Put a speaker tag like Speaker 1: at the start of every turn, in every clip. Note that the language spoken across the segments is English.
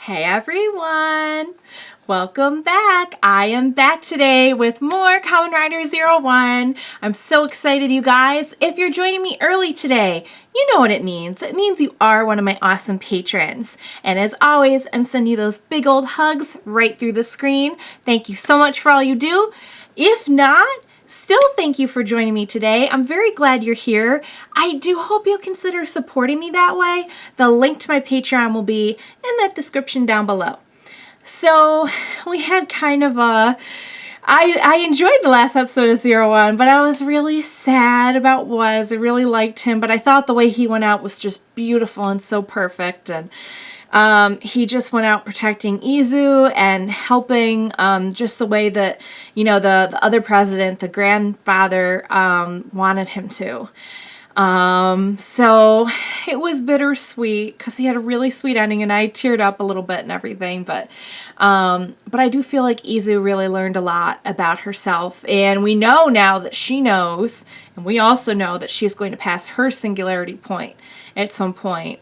Speaker 1: Hey everyone! Welcome back! I am back today with more Kamen Rider Zero One. I'm so excited, you guys. If you're joining me early today, you know what it means. It means you are one of my awesome patrons. And as always, I'm sending you those big old hugs right through the screen. Thank you so much for all you do. If not, still thank you for joining me today. I'm very glad you're here. I do hope you'll consider supporting me that way. The link to my Patreon will be in that description down below. So we had kind of a... I enjoyed the last episode of Zero One, but I was really sad about Waz. I really liked him, but I thought the way he went out was just beautiful and so perfect. And he just went out protecting Izu and helping just the way that, you know, the other president, the grandfather, wanted him to. So it was bittersweet because he had a really sweet ending and I teared up a little bit and everything, but I do feel like Izu really learned a lot about herself, and we know now that she knows, and we also know that she's going to pass her singularity point at some point.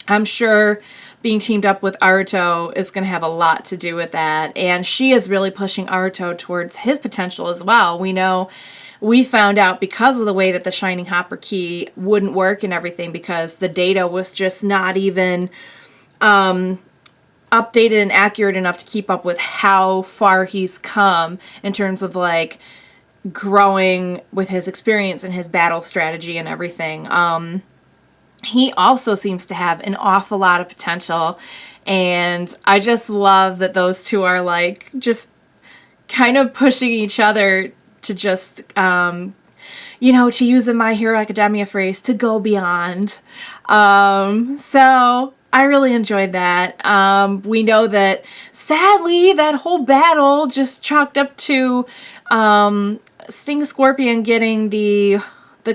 Speaker 1: I'm sure being teamed up with Aruto is going to have a lot to do with that. And she is really pushing Aruto towards his potential as well. We know, we found out because of the way that the Shining Hopper key wouldn't work and everything, because the data was just not even updated and accurate enough to keep up with how far he's come in terms of like growing with his experience and his battle strategy and everything. He also seems to have an awful lot of potential, and I just love that those two are like just kind of pushing each other to just, you know, to use a My Hero Academia phrase, to go beyond. So I really enjoyed that. We know that sadly that whole battle just chalked up to Sting Scorpion getting the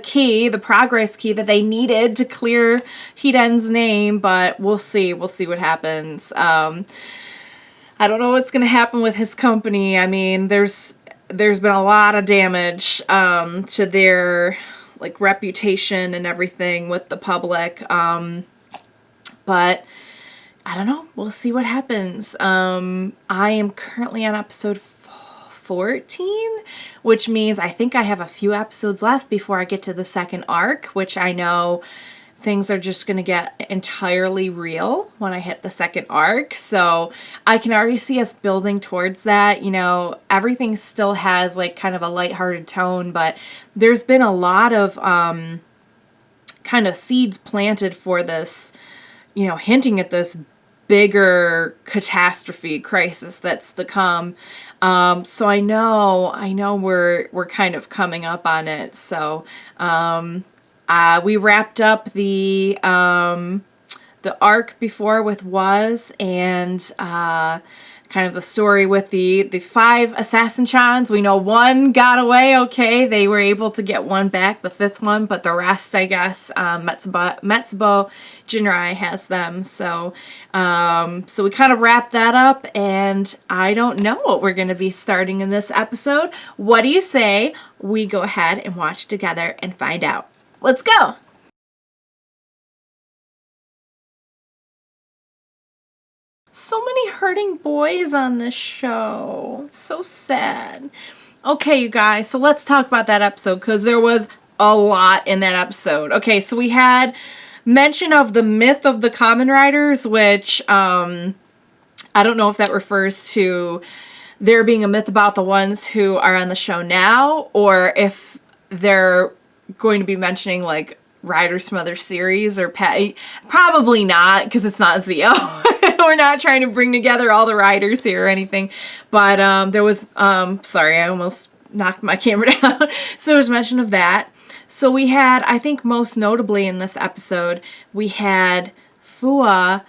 Speaker 1: key, the progress key that they needed to clear Hiden's name, but we'll see. We'll see what happens. I don't know what's going to happen with his company. I mean, there's been a lot of damage to their like reputation and everything with the public. But I don't know. We'll see what happens. I am currently on episode 14, which means I think I have a few episodes left before I get to the second arc, which I know things are just going to get entirely real when I hit the second arc. So I can already see us building towards that. You know, everything still has like kind of a lighthearted tone, but there's been a lot of kind of seeds planted for this, you know, hinting at this bigger catastrophe crisis that's to come. So I know we're kind of coming up on it. So we wrapped up the arc before with Was, and kind of the story with the 5 assassin chans. We know one got away, okay. They were able to get one back, the 5th one, but the rest, I guess, Metsubo Jinrai has them. So so we kind of wrapped that up, and I don't know what we're going to be starting in this episode. What do you say we go ahead and watch together and find out? Let's go! So many hurting boys on this show. So sad. Okay, you guys, so let's talk about that episode, because there was a lot in that episode. Okay, so we had mention of the myth of the Kamen Riders, which I don't know if that refers to there being a myth about the ones who are on the show now, or if they're going to be mentioning like riders from other series, or probably not, because it's not Zio. We're not trying to bring together all the riders here or anything, but there was sorry, I almost knocked my camera down. So there was mention of that. So we had, I think most notably in this episode, we had Fuwa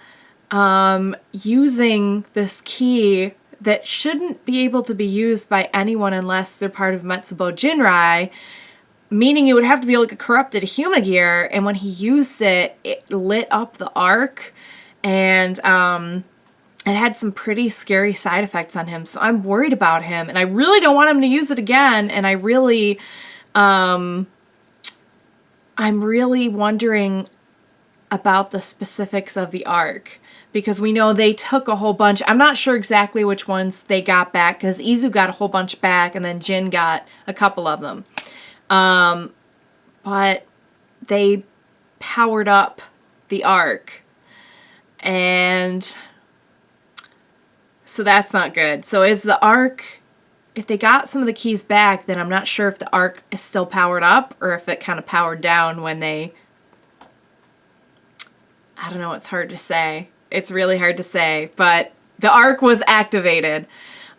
Speaker 1: using this key that shouldn't be able to be used by anyone unless they're part of Metsubo Jinrai, meaning it would have to be like a corrupted human gear. And when he used it, it lit up the arc, and it had some pretty scary side effects on him. So I'm worried about him, and I really don't want him to use it again. And I really, I'm really wondering about the specifics of the arc, because we know they took a whole bunch. I'm not sure exactly which ones they got back, because Izu got a whole bunch back and then Jin got a couple of them. But they powered up the Ark, and so that's not good. So is the Ark, if they got some of the keys back, then I'm not sure if the Ark is still powered up or if it kind of powered down when they, I don't know, it's hard to say. It's really hard to say, but the Ark was activated.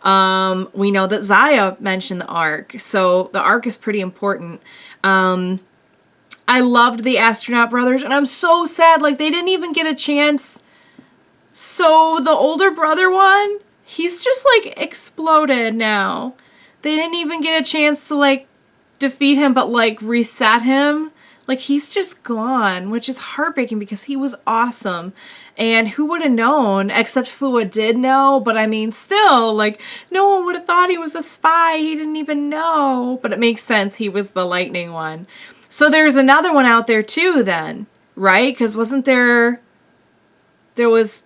Speaker 1: We know that Zaya mentioned the Ark, so the Ark is pretty important. I loved the Astronaut Brothers, and I'm so sad, like, they didn't even get a chance. So the older brother one, he's just, like, exploded now. They didn't even get a chance to, like, defeat him, but, like, reset him. Like, he's just gone, which is heartbreaking because he was awesome. And who would have known, except Fuwa did know, but I mean, still, like, no one would have thought he was a spy. He didn't even know. But it makes sense, he was the lightning one. So there's another one out there too then, right? Because wasn't there was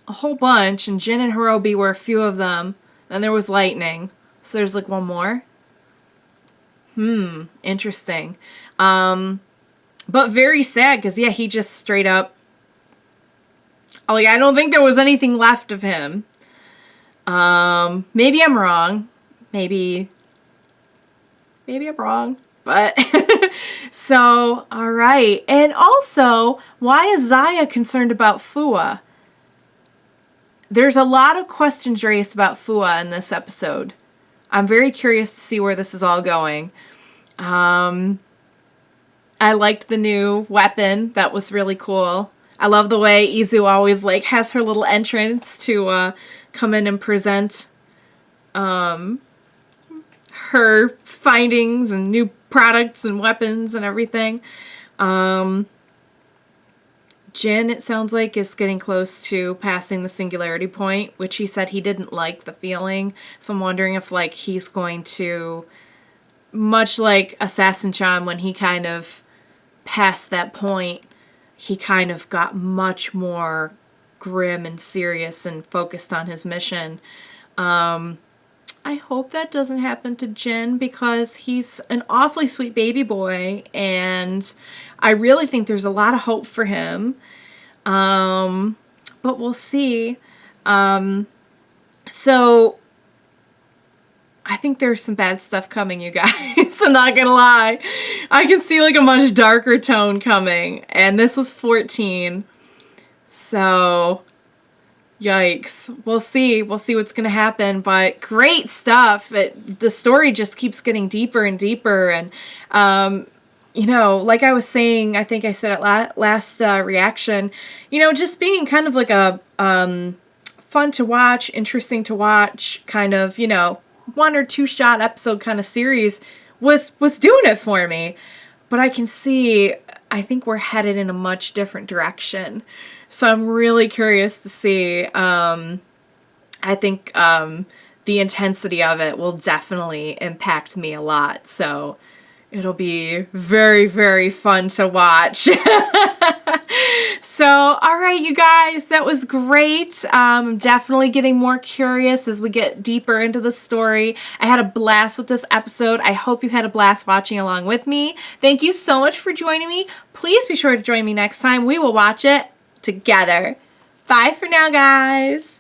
Speaker 1: a whole bunch, and Jin and Hirobi were a few of them, and there was lightning. So there's like one more. Interesting. But very sad, because yeah, he just straight up, like, I don't think there was anything left of him. Maybe I'm wrong. Maybe I'm wrong. But, so, alright. And also, why is Zaya concerned about Fuwa? There's a lot of questions raised about Fuwa in this episode. I'm very curious to see where this is all going. I liked the new weapon. That was really cool. I love the way Izu always, like, has her little entrance to come in and present her findings and new products and weapons and everything. Jin, it sounds like, is getting close to passing the singularity point, which he said he didn't like the feeling. So I'm wondering if, like, he's going to, much like Assassin Chan, when he kind of passed that point, he kind of got much more grim and serious and focused on his mission. I hope that doesn't happen to Jin, because he's an awfully sweet baby boy, and I really think there's a lot of hope for him. But we'll see. So I think there's some bad stuff coming, you guys. I'm not gonna lie. I can see, like, a much darker tone coming, and this was 14. So yikes. We'll see. We'll see what's going to happen, but great stuff. The story just keeps getting deeper and deeper, and, you know, like I was saying, I think I said it last reaction, you know, just being kind of like a fun to watch, interesting to watch, kind of, you know, 1 or 2 shot episode kind of series was doing it for me. But I can see, I think we're headed in a much different direction. So I'm really curious to see. I think the intensity of it will definitely impact me a lot. So it'll be very, very fun to watch. So, all right, you guys, that was great. I'm definitely getting more curious as we get deeper into the story. I had a blast with this episode. I hope you had a blast watching along with me. Thank you so much for joining me. Please be sure to join me next time. We will watch it together. Bye for now, guys.